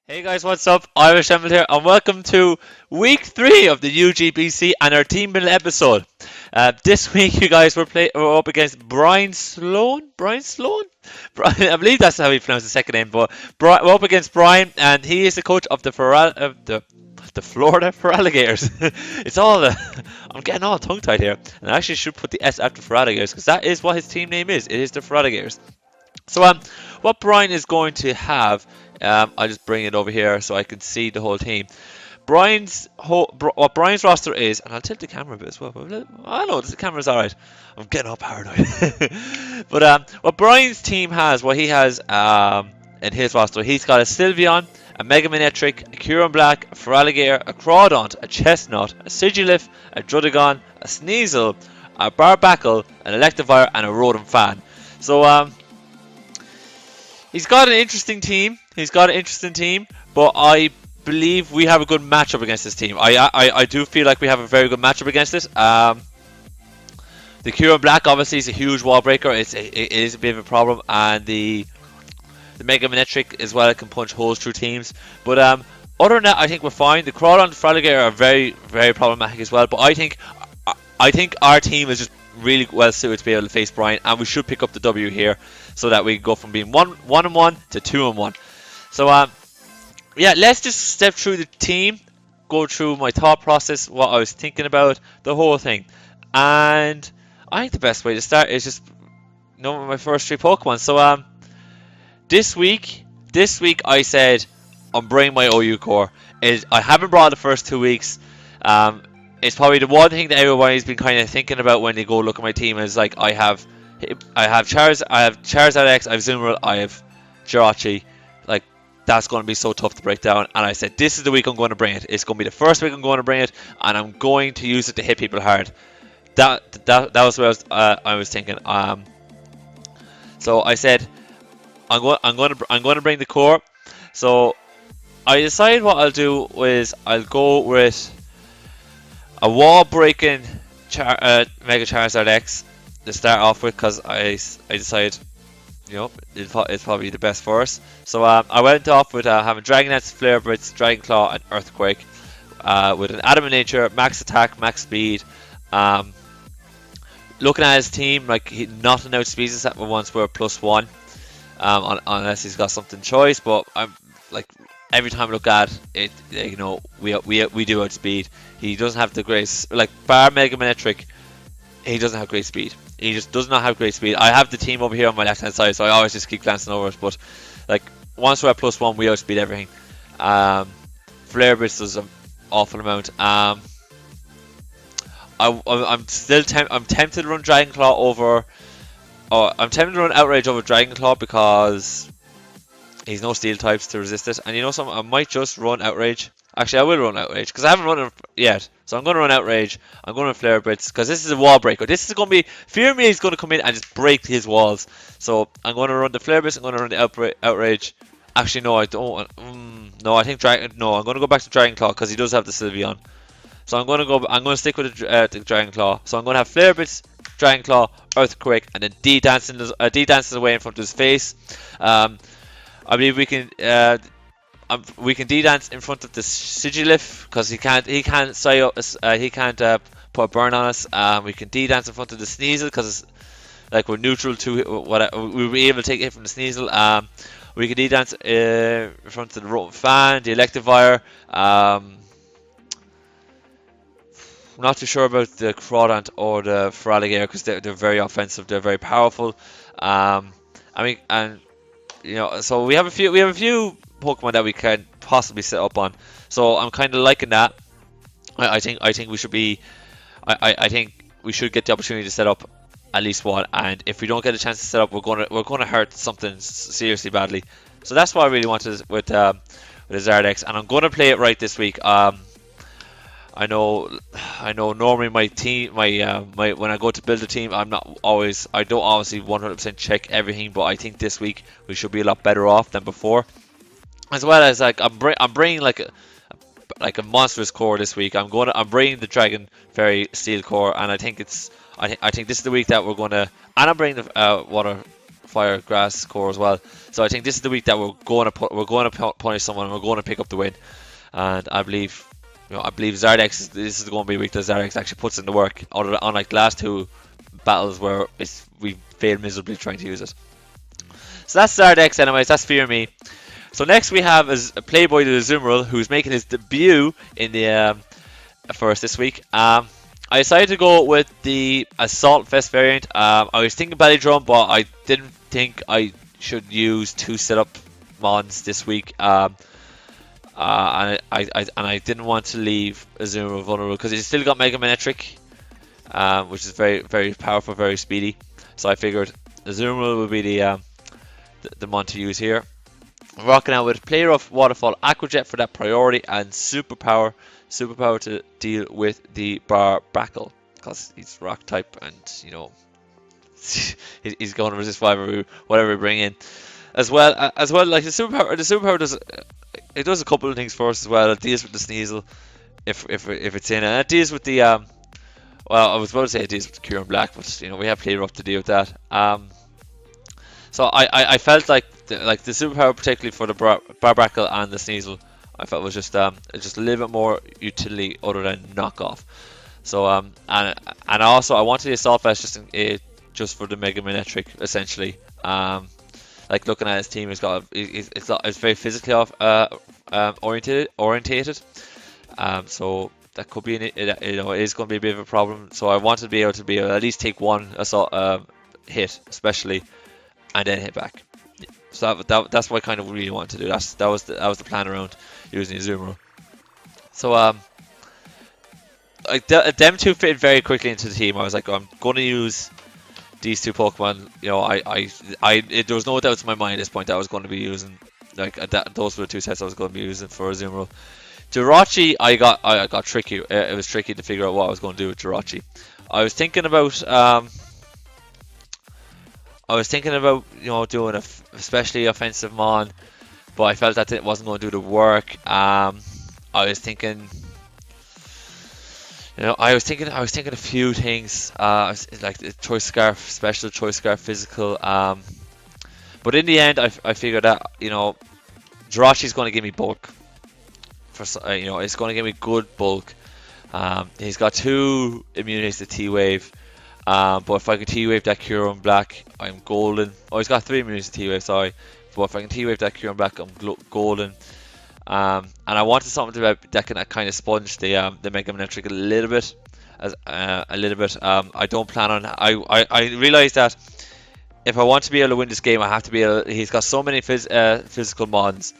Hey guys, what's up? IrishEmerald here, and welcome to week 3 of the UGBC and our team building episode. This week, you guys, we're up against Brian Sloan. Brian Sloan? I believe that's how he pronounced the second name. But we're up against Brian, and he is the coach of the Florida Feraligatrs. I'm getting all tongue tied here, and I actually should put the S after Feraligatrs because that is what his team name is. It is the Feraligatrs. So what Brian is going to have, I'll just bring it over here so I can see the whole team. What Brian's roster is, and I'll tilt the camera a bit as well. I know the camera's alright. I'm getting all paranoid. But what Brian's team has, what he has in his roster, he's got a Sylveon, a Mega Manectric, a Curon Black, a Feraligator, a Crawdaunt, a Chestnut, a Sigilif, a Drudagon, a Sneasel, a Barbackle, an Electivire, and a Rotom Fan. So he's got an interesting team. But I believe we have a good matchup against this team. I do feel like we have a very good matchup against it. The Curon Black obviously is a huge wall breaker. It is a bit of a problem, and the Mega Manectric as well. It can punch holes through teams. But other than that, I think we're fine. The Crawdaunt and the Feraligator are very, very problematic as well. But I think our team is just really well suited to be able to face Brian, and we should pick up the W here so that we can go from being 1-1 to 2-1. So yeah, let's just step through the team, go through my thought process, what I was thinking about, the whole thing. And I think the best way to start is just my first 3 Pokemon. So this week I said I'm bringing my OU core. I haven't brought the first 2 weeks. It's probably the one thing that everybody's been kind of thinking about when they go look at my team is like I have Charizard X, I have Zoomerl, I have Jirachi. Like, that's going to be so tough to break down. And I said, this is the week I'm going to bring it. It's going to be the first week I'm going to bring it, and I'm going to use it to hit people hard. That was what I was thinking. So I said, I'm going to bring the core. So I decided what I'll do is I'll go with a wall breaking Mega Charizard X to start off with, because I decided, it's probably the best for us. So I went off with having Dragonets, Flare Blitz, Dragon Claw, and Earthquake, with an Adamant Nature, max attack, max speed. Looking at his team, like nothing outspeeds us at once. We're +1, unless he's got something choice. But I'm like, every time I look at it, we do outspeed. He doesn't have the great, like, bar Mega Manectric. He doesn't have great speed. He just does not have great speed. I have the team over here on my left hand side, so I always just keep glancing over it. But like, once we're at +1, we outspeed everything. Flare Blitz does an awful amount. I'm tempted to run Dragon Claw over. I'm tempted to run Outrage over Dragon Claw because he's no steel types to resist it. And I might just run Outrage. Actually, I will run Outrage because I haven't run it yet. So I'm going to run Outrage. I'm going to Flare Blitz because this is a wall breaker. This is going to be... Fear Me is going to come in and just break his walls. So I'm going to run the Flare Blitz. I'm going to run the Outrage. Actually, no, I don't. No, I think Dragon... No, I'm going to go back to Dragon Claw because he does have the Sylveon. So I'm going to stick with the Dragon Claw. So I'm going to have Flare Blitz, Dragon Claw, Earthquake, and then D-Dances away in front of his face. I believe we can D-Dance in front of the Sigilif because he can't put a burn on us. We can D-Dance in front of the Sneasel because like we're neutral to we'll be able to take a hit from the Sneasel. We can D-Dance in front of the Rotom Fan, the Electivire. I'm not too sure about the Crawdaunt or the Feraligator because they're very offensive. They're very powerful. So we have a few Pokemon that we can possibly set up on. So I'm kind of liking that. I think we should be. I think we should get the opportunity to set up at least one. And if we don't get a chance to set up, we're gonna hurt something seriously badly. So that's what I really wanted with the Zardex, and I'm gonna play it right this week. I know. Normally my team, when I go to build a team, I don't obviously 100% check everything, but I think this week we should be a lot better off than before. As well as like I'm bringing like a monstrous core this week. I'm bringing the Dragon Fairy Steel core, and I think this is the week that we're gonna. And I'm bringing the Water fire grass core as well. So I think this is the week that we're going to punish someone. And we're going to pick up the win, and I believe Zardex. This is going to be a week that Zardex actually puts in the work. Unlike the last two battles where we failed miserably trying to use it. So that's Zardex, anyways. That's Fear Me. So next we have is Playboy the IrishEmerald, who's making his debut in the for us this week. I decided to go with the Assault Vest variant. I was thinking Belly Drum, but I didn't think I should use 2 setup mons this week. And I didn't want to leave IrishEmerald vulnerable because he's still got Mega Manetric, which is very, very powerful, very speedy. So I figured IrishEmerald would be the mon to use here. I'm rocking out with Player of Waterfall Aquajet for that priority and superpower to deal with the Barbackle because he's rock type and he's going to resist whatever we bring in as well. Like the superpower does a couple of things for us as well. It deals with the Sneasel if it's in, and it deals with the well, I was about to say it deals with the Kieran Black, but we have Player up to deal with that. So I felt like the superpower, particularly for the Barbackle and the Sneasel, I felt was just a little bit more utility other than knockoff. So and also I wanted the Assault Vest just for the Mega Manetric essentially. Like looking at his team, it's very physically orientated. So that could be it is going to be a bit of a problem. So I wanted to be able to at least take one assault hit, especially, and then hit back. So that's what I kind of really wanted to do. That was the plan around using IrishEmerald. So them two fit very quickly into the team. I was like, I'm going to use these 2 Pokemon. There was no doubts in my mind at this point that I was going to be using those were the 2 sets I was going to be using for IrishEmerald. Jirachi, I got tricky. It was tricky to figure out what I was going to do with Jirachi. I was thinking about doing a especially offensive mon, but I felt that it wasn't going to do the work. I was thinking a few things. Like the Choice Scarf, special Choice Scarf, physical. But in the end, I figured that Jirachi's going to give me bulk. It's going to give me good bulk. He's got 2 immunities to T-Wave. But if I can T-Wave that Kieran Black, I'm golden. Oh, he's got 3 immunities to T-Wave, sorry. But if I can T-Wave that Kieran Black, I'm golden. And I wanted something that can kind of sponge the Mega Manetric a little bit. I don't plan on. I realized that if I want to be able to win this game, I have to be able. He's got so many physical mons,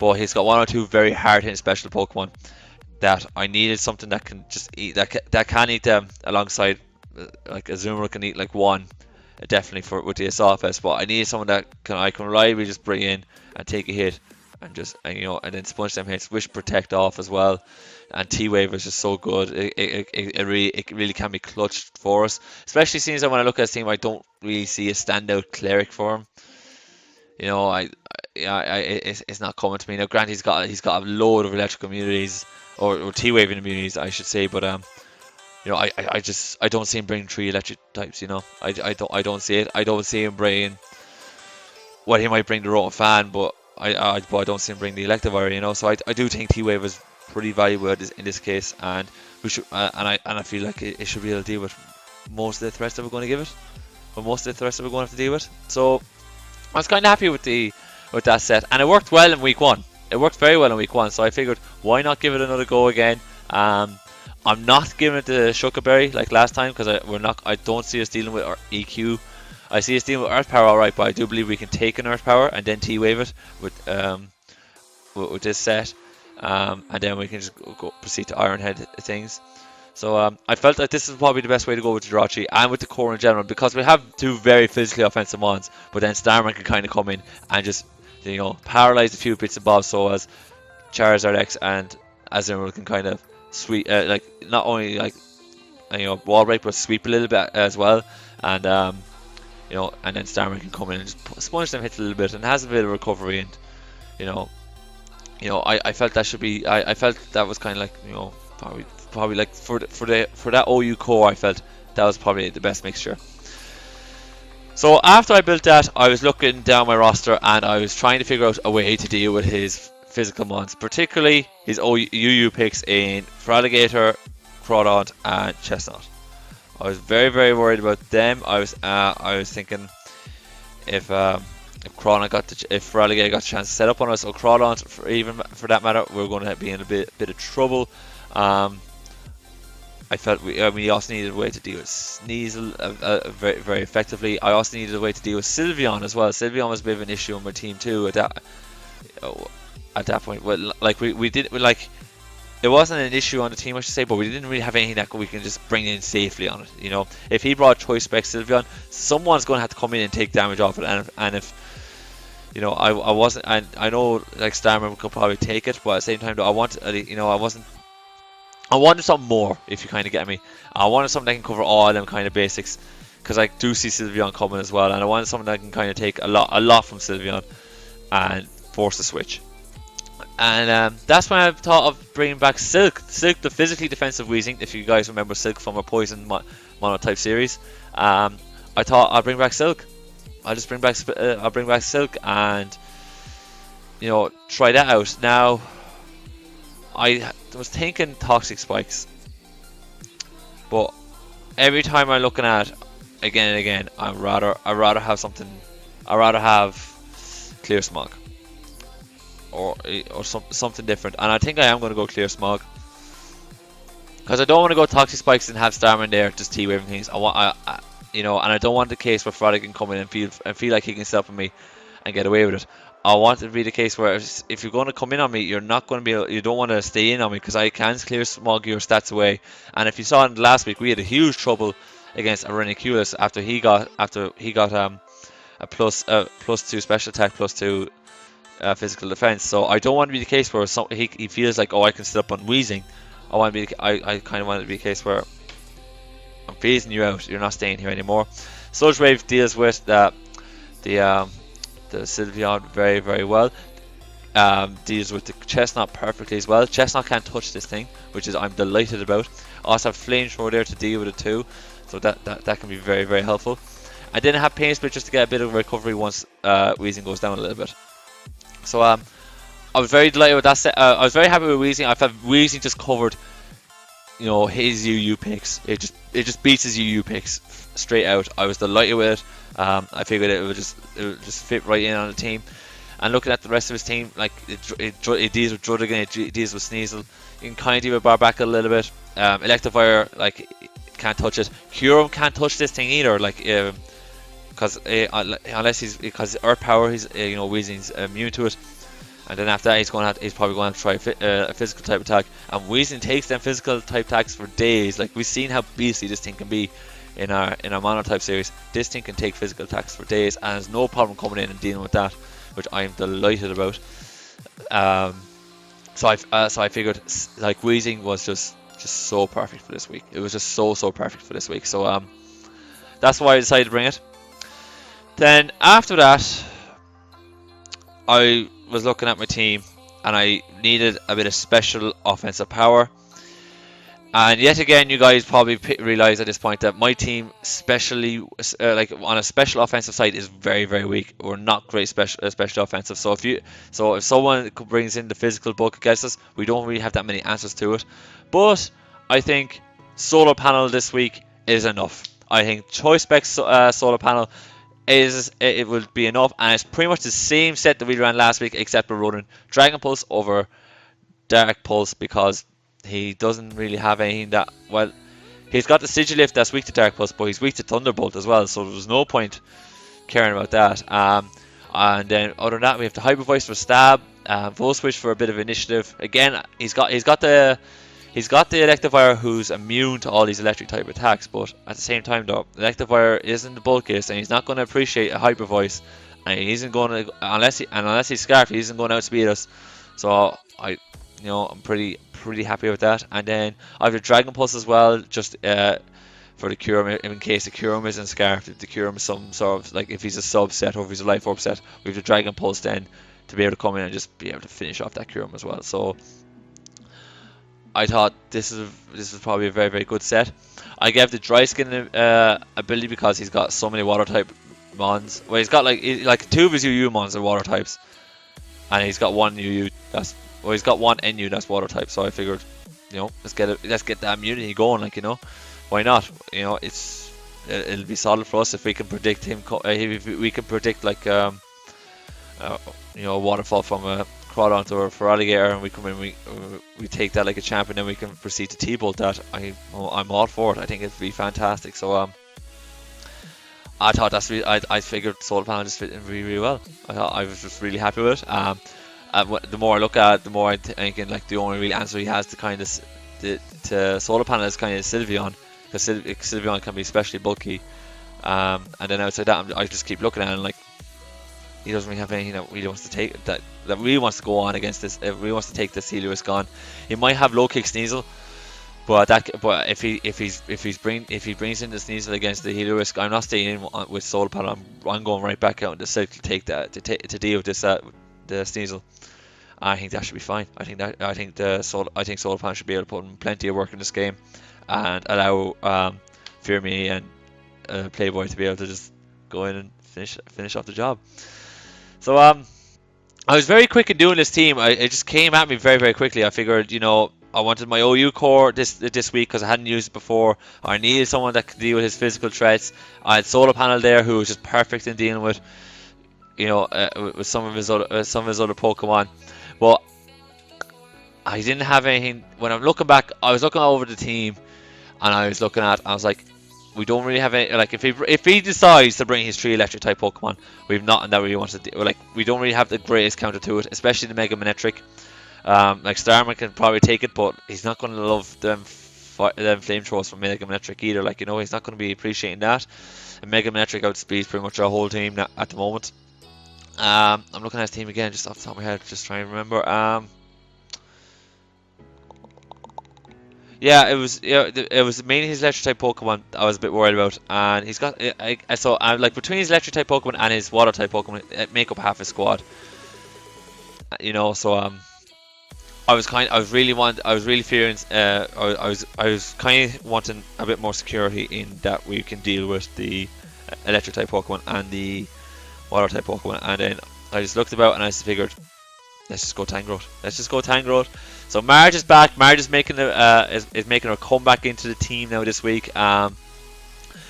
but he's got 1 or 2 very hard hitting special Pokemon that I needed something that can just eat that can eat them alongside. Like IrishEmerald can eat like 1, definitely with the Assault Vest, but I needed someone that I can reliably just bring in and take a hit and and then sponge them hits, Wish Protect off as well. And T-Wave is just so good. It really can be clutched for us, especially since when I look at his team, I don't really see a standout cleric for him. It's not coming to me now. Granted, he's got a load of electrical immunities or T-Wave immunities, I should say, but I don't see him bringing 3 electric types. I don't see it. I don't see him bringing. Well, he might bring the Rotom Fan, but I don't see him bring the Electivire. So I do think T-Wave is pretty valuable in this case, and we should. And I feel like it should be able to deal with most of the threats that we're going to give it, or most of the threats that we're going to have to deal with. So I was kind of happy with that set, and it worked well in week 1. It worked very well in week 1. So I figured, why not give it another go again? I'm not giving it the Shuckerberry like last time because I don't see us dealing with our EQ. I see us dealing with Earth Power alright, but I do believe we can take an Earth Power and then T-Wave it with this set, and then we can just proceed to Iron Head things. So I felt that this is probably the best way to go with Jirachi and with the core in general, because we have 2 very physically offensive mons, but then Starman can kind of come in and just paralyze a few bits and bobs, so as Charizard X and IrishEmerald can kind of sweep, not only wall break, but sweep a little bit as well, and and then Starman can come in and just sponge them hits a little bit and has a bit of recovery, and I felt that should be. I felt that was kind of like probably like for that OU core. I felt that was probably the best mixture. So after I built that, I was looking down my roster and I was trying to figure out a way to deal with his physical mons, particularly his UU picks in Feraligator, Crawdaunt, and Chestnut. I was very, very worried about them. I was thinking if Feraligator got a chance to set up on us, or Crawdaunt, even for that matter, we were going to be in a bit of trouble. I felt we also needed a way to deal with Sneasel very, very effectively. I also needed a way to deal with Sylveon as well. Sylveon was a bit of an issue on my team too at that point. Well, like we did like it wasn't an issue on the team, I should say, but we didn't really have anything that we can just bring in safely on it. You know, if he brought Choice Spec Sylveon, someone's going to have to come in and take damage off it, and if you know, I wasn't, I know like Starman could probably take it, but at the same time, though, I wanted something more, if you kind of get me. I wanted something that can cover all them kind of basics, because I do see Sylveon coming as well, and I wanted something that can kind of take a lot from Sylveon and force the switch. And that's when I thought of bringing back Silk, the physically defensive Weezing. If you guys remember Silk from our Poison Monotype series, I thought I'll bring back Silk. I'll bring back Silk and you know, try that out. Now I was thinking Toxic Spikes, but every time I'm looking at it, again and again, I'd rather have something. I'd rather have Clear Smog or something different, and I think I am going to go Clear Smog because I don't want to go Toxic Spikes and have Starman there just T-waving things. You know, and I don't want the case where Friday can come in and feel like he can step on me and get away with it. I want it to be the case where if you're going to come in on me, you're not going to be able, you don't want to stay in on me because I can Clear Smog your stats away. And if you saw it last week, we had a huge trouble against Areniculus after he got a +2 special attack, +2 physical defense. So I don't want to be the case where he feels like, oh, I can sit up on Weezing. I kind of want it to be a case where I'm phasing you out. You're not staying here anymore. Sludge Wave deals with the Sylveon very, very well. Deals with the Chestnut perfectly as well. Chestnut can't touch this thing, which is I'm delighted about. Also have Flamethrower there to deal with it too, so that can be very, very helpful. I didn't have Pain Split just to get a bit of recovery once Weezing goes down a little bit. So I was very delighted with that set. I was very happy with Weezing. I felt Weezing just covered, you know, his UU picks. It just beats his UU picks straight out. I was delighted with it. I figured it would just fit right in on the team. And looking at the rest of his team, like it deals with Druddigan, it deals with Sneasel. You can kind of deal with Barback a little bit. Electivire, like, can't touch it. Kyurem can't touch this thing either, like because because Earth Power, he's you know, Weezing's immune to it. And then after that, he's probably going to try a physical type attack. And Weezing takes them physical type attacks for days. Like, we've seen how beastly this thing can be in our Monotype series. This thing can take physical attacks for days, and there's no problem coming in and dealing with that, which I am delighted about. So I figured like Weezing was just so perfect for this week. It was just so perfect for this week. So that's why I decided to bring it. Then after that, I was looking at my team and I needed a bit of special offensive power. And yet again, you guys probably realize at this point that my team, especially like on a special offensive side, is very, very weak. We're not great special offensive. So if someone brings in the physical book against us, we don't really have that many answers to it. But I think solar panel this week is enough. I think Choice Spec solar panel it will be enough, and it's pretty much the same set that we ran last week, except we're running Dragon Pulse over Dark Pulse because he doesn't really have anything that, well, he's got the Sigilift that's weak to Dark Pulse, but he's weak to Thunderbolt as well, so there's no point caring about that. And then other than that, we have the Hyper Voice for stab, Volt Switch for a bit of initiative. Again, he's got the Electivire who's immune to all these electric type attacks, but at the same time though, Electivire isn't the bulkiest and he's not going to appreciate a Hyper Voice, and he isn't going to, unless he's Scarf, he isn't going to outspeed us. So I'm pretty happy with that. And then I have the Dragon Pulse as well, just for the Kyurem, in case the Kyurem isn't Scarf, if the Kyurem is some sort of, like, if he's a subset or if he's a Life Orb set, we have the Dragon Pulse then to be able to come in and just be able to finish off that Kyurem as well. So I thought this is probably a very, very good set. I gave the Dry Skin ability because he's got so many water type Mons. Well, he's got like 2 of his UU Mons are water types, and he's got 1 UU he's got 1 NU that's water type. So I figured, let's get that immunity going. Like, why not? It'll be solid for us if we can predict him. If we can predict like a waterfall from a Crawdon to a Feraligator, and we take that like a champ, and then we can proceed to T-bolt that. I'm all for it. I think it'd be fantastic. So I thought I figured solar panel just fit in really, really well. I was just really happy with it. The more I look at it, the more I'm thinking like the only real answer he has to kind of to solar panel is kind of Sylveon, because Sylveon can be especially bulky. And then outside that, I just keep looking at it and like, he doesn't really have anything that really wants to take that really wants to go on against this. Really wants to take this Heliolisk on. He might have low kick Sneasel, but if he brings in the Sneasel against the Heliolisk, I'm not staying in with Solar Panel. I'm going right back out into Silk to take that to deal with this the Sneasel. I think that should be fine. I think Solar Panel should be able to put in plenty of work in this game and allow Fear Me and Playboy to be able to just go in and finish off the job. So I was very quick in doing this team. It just came at me very, very quickly. I figured, I wanted my OU core this week because I hadn't used it before. I needed someone that could deal with his physical threats. I had Solar Panel there, who was just perfect in dealing with, with some of his other Pokemon. But I didn't have anything. When I'm looking back, I was looking over the team, and I was like, we don't really have any, like, if he decides to bring his 3 electric type Pokemon, we've nothing that really wants to do. Like, we don't really have the greatest counter to it, especially the Mega Manectric. Like, Starman can probably take it, but he's not going to love them flamethrowers from Mega Manectric either. Like, he's not going to be appreciating that. And Mega Manectric outspeeds pretty much our whole team at the moment. I'm looking at his team again, just off the top of my head, just trying to remember. Yeah, it was mainly his electric type Pokemon I was a bit worried about, and he's got like between his electric type Pokemon and his water type Pokemon, it make up half his squad. So I was kind of wanting a bit more security in that we can deal with the electric type Pokemon and the water type Pokemon, and then I just looked about and I just figured, let's just go Tangrowth. So Marge is back. Marge is making her comeback into the team now this week. And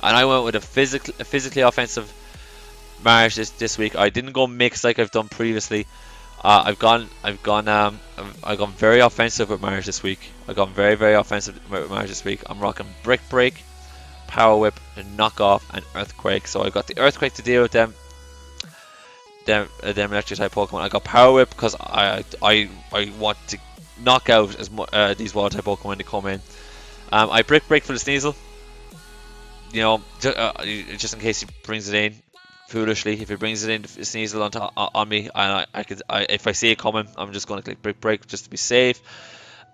I went with a physically offensive Marge this week. I didn't go mix like I've done previously. I've gone very offensive with Marge this week. I've gone very, very offensive with Marge this week. I'm rocking Brick Break, Power Whip, and Knock Off, and Earthquake. So I got the Earthquake to deal with them electric type Pokemon. I got Power Whip because I want to knock out these water type Pokemon when they come in. I Brick Break for the Sneasel, just in case he brings it in foolishly. If he brings it in, Sneasel on me, and if I see it coming, I'm just going to click Brick Break just to be safe.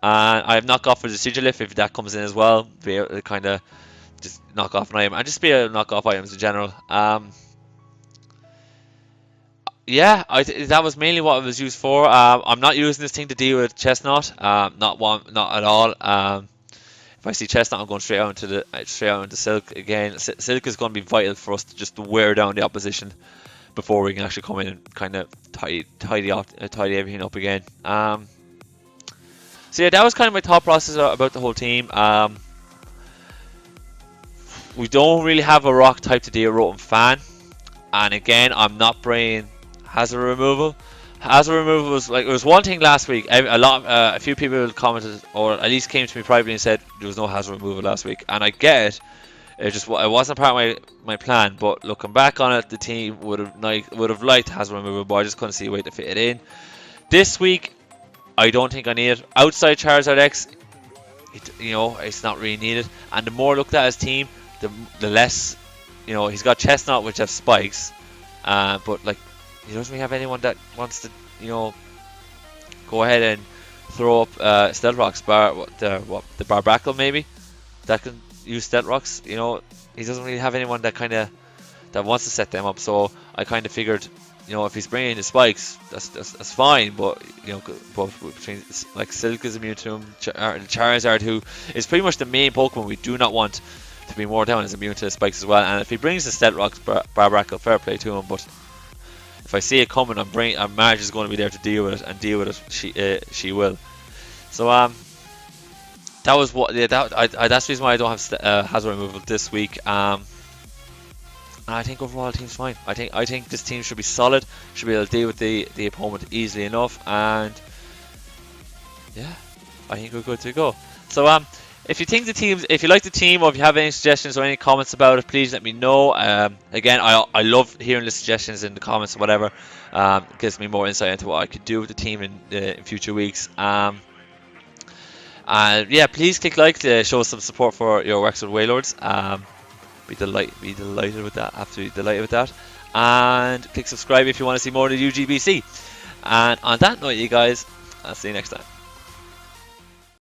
And I have Knock Off for the Sigilif if that comes in as well, be able to kind of just knock off an item and just be able to knock off items in general. Yeah, that was mainly what it was used for. I'm not using this thing to deal with Chestnut. Not at all. If I see Chestnut, I'm going straight out into Silk again. Silk is going to be vital for us to just wear down the opposition before we can actually come in and kind of tidy everything up again. So yeah, that was kind of my thought process about the whole team. We don't really have a rock type to deal with Fan, and again, I'm not bringing Hazard removal. Hazard removal was like, it was one thing last week. A few people commented, or at least came to me privately and said there was no hazard removal last week, and I get it. It wasn't part of my plan. But looking back on it, the team would have liked hazard removal, but I just couldn't see a way to fit it in. This week, I don't think I need it. Outside Charizard X, it's not really needed. And the more I looked at his team, the less, he's got Chestnut, which have spikes, but like, he doesn't really have anyone that wants to, go ahead and throw up Stealth Rocks. The Barbacle maybe that can use Stealth Rocks. He doesn't really have anyone that wants to set them up. So I kind of figured, if he's bringing the spikes, that's fine. But between like Silk is immune to him, Charizard, who is pretty much the main Pokemon we do not want to be more down, is immune to the spikes as well. And if he brings the Stealth Rocks Barbarackle, fair play to him. But if I see it coming, Marge is going to be there to deal with it, and deal with it. She will. So that was what. Yeah, that's the reason why I don't have hazard removal this week. And I think overall the team's fine. I think this team should be solid. Should be able to deal with the opponent easily enough. And yeah, I think we're good to go. So if you think if you like the team, or if you have any suggestions or any comments about it, please let me know. Again, I love hearing the suggestions in the comments or whatever. It gives me more insight into what I could do with the team in future weeks. Yeah, please click like to show some support for your Wexford Wailords. Be delighted with that. Absolutely delighted with that. And click subscribe if you want to see more of the UGBC. And on that note, you guys, I'll see you next time.